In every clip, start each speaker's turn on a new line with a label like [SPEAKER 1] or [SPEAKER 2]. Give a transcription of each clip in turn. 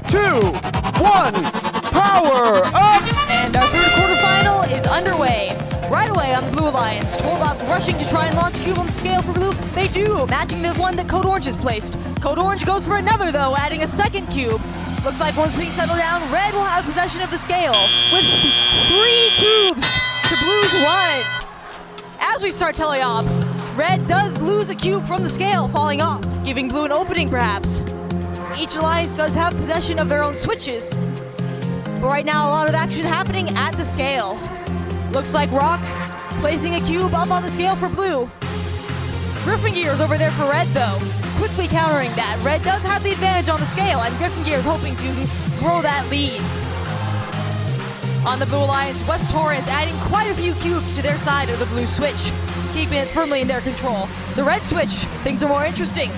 [SPEAKER 1] 2, 1, power up!
[SPEAKER 2] And our third quarterfinal is underway. Right away on the Blue Alliance, Torbots rushing to try and launch a cube on the scale for Blue. They do, matching the one that Code Orange has placed. Code Orange goes for another though, adding a second cube. Looks like once things settle down, Red will have possession of the scale with 3 cubes to Blue's 1. As we start telling off, Red does lose a cube from the scale, falling off, giving Blue an opening perhaps. Each alliance does have possession of their own switches, but right now a lot of action happening at the scale. Looks like Rock placing a cube up on the scale for Blue. Griffin Gears over there for Red though, quickly countering that. Red does have the advantage on the scale, and Griffin Gears hoping to grow that lead. On the Blue Alliance, West Torrance adding quite a few cubes to their side of the Blue switch, keeping it firmly in their control. The Red switch, things are more interesting.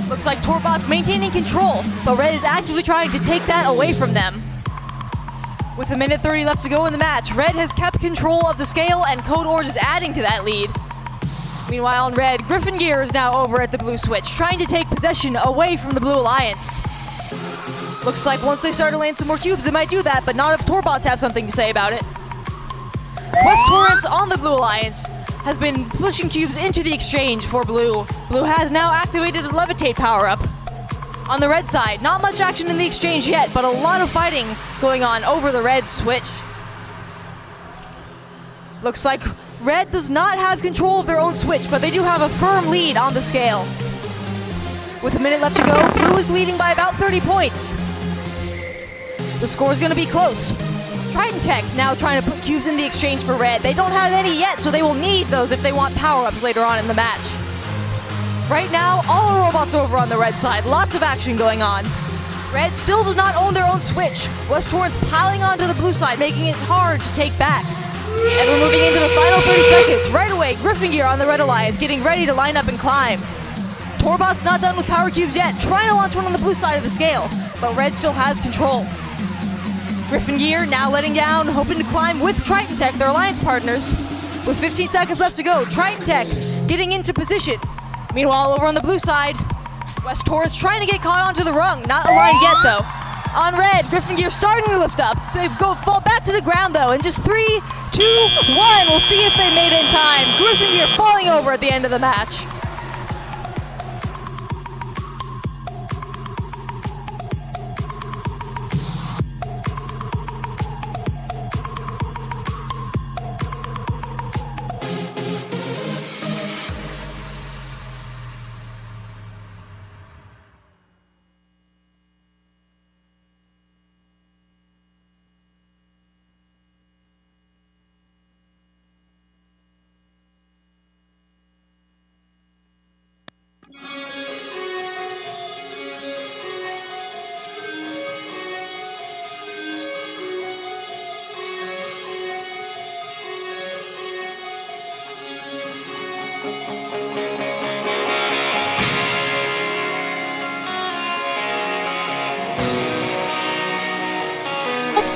[SPEAKER 2] Looks like Torbots maintaining control, but Red is actively trying to take that away from them. With a minute 30 left to go in the match, Red has kept control of the scale and Code Orange is adding to that lead. Meanwhile on Red, Griffin Gear is now over at the Blue switch, trying to take possession away from the Blue Alliance. Looks like once they start to land some more cubes, they might do that, but not if Torbots have something to say about it. West Torrance on the Blue Alliance has been pushing cubes into the exchange for Blue. Blue has now activated a Levitate power-up. On the Red side, not much action in the exchange yet, but a lot of fighting going on over the Red switch. Looks like Red does not have control of their own switch, but they do have a firm lead on the scale. With a minute left to go, Blue is leading by about 30 points. The score is going to be close. Triton Tech now trying to put cubes in the exchange for Red. They don't have any yet, so they will need those if they want power-ups later on in the match. Right now, all the robots are over on the Red side. Lots of action going on. Red still does not own their own switch. West Torrance piling onto the Blue side, making it hard to take back. And we're moving into the final 30 seconds. Right away, Griffin Gear on the Red Alliance, getting ready to line up and climb. Torbot's not done with power cubes yet, trying to launch one on the Blue side of the scale, but Red still has control. Griffin Gear now letting down, hoping to climb with Triton Tech, their alliance partners. With 15 seconds left to go, Triton Tech getting into position. Meanwhile, over on the Blue side, West Torrance trying to get caught onto the rung. Not aligned yet, though. On Red, Griffin Gear starting to lift up. They fall back to the ground, though, in just 3, 2, 1. We'll see if they made it in time. Griffin Gear falling over at the end of the match.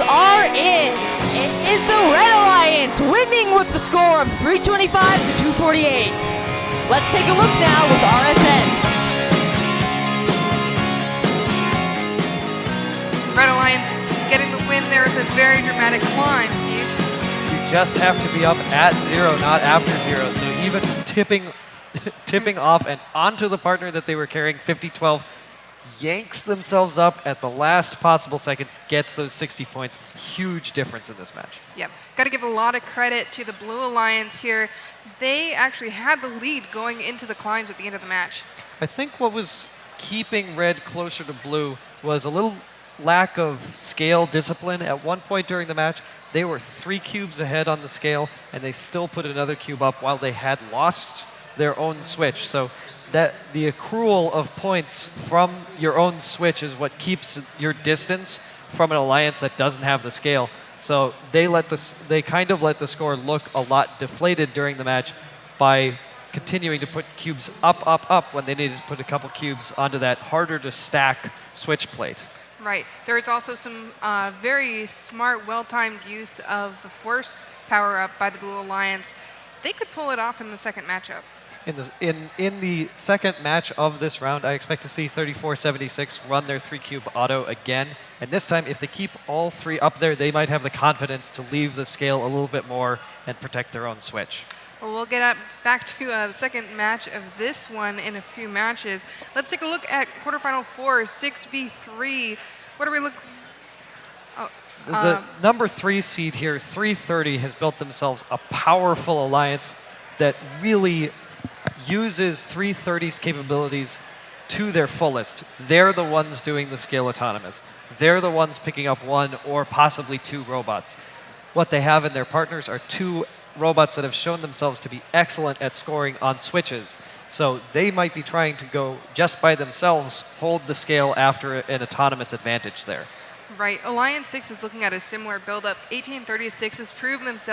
[SPEAKER 2] Are in. It is the Red Alliance winning with the score of 325 to 248. Let's take a look now with RSN.
[SPEAKER 3] Red Alliance getting the win there with a very dramatic climb, Steve.
[SPEAKER 4] You just have to be up at 0, not after 0. So even tipping off and onto the partner that they were carrying, 50-12, yanks themselves up at the last possible seconds, gets those 60 points. Huge difference in this match.
[SPEAKER 3] Yep. Got to give a lot of credit to the Blue Alliance here. They actually had the lead going into the climbs at the end of the match.
[SPEAKER 4] I think what was keeping Red closer to Blue was a little lack of scale discipline. At one point during the match, they were 3 cubes ahead on the scale, and they still put another cube up while they had lost their own switch. So that the accrual of points from your own switch is what keeps your distance from an alliance that doesn't have the scale. So they kind of let the score look a lot deflated during the match by continuing to put cubes up when they needed to put a couple cubes onto that harder to stack switch plate.
[SPEAKER 3] Right. There is also some very smart, well-timed use of the Force power-up by the Blue Alliance. They could pull it off in the second matchup.
[SPEAKER 4] In the second match of this round, I expect to see 3476 run their 3-cube auto again. And this time, if they keep all 3 up there, they might have the confidence to leave the scale a little bit more and protect their own switch.
[SPEAKER 3] Well, we'll get back to the second match of this one in a few matches. Let's take a look at quarterfinal 4, 6v3. What are we looking?
[SPEAKER 4] The number 3 seed here, 330, has built themselves a powerful alliance that really uses 330's capabilities to their fullest. They're the ones doing the scale autonomous. They're the ones picking up 1 or possibly 2 robots. What they have in their partners are 2 robots that have shown themselves to be excellent at scoring on switches. So they might be trying to go just by themselves, hold the scale after an autonomous advantage there.
[SPEAKER 3] Right. Alliance 6 is looking at a similar build-up. 1836 has proven themselves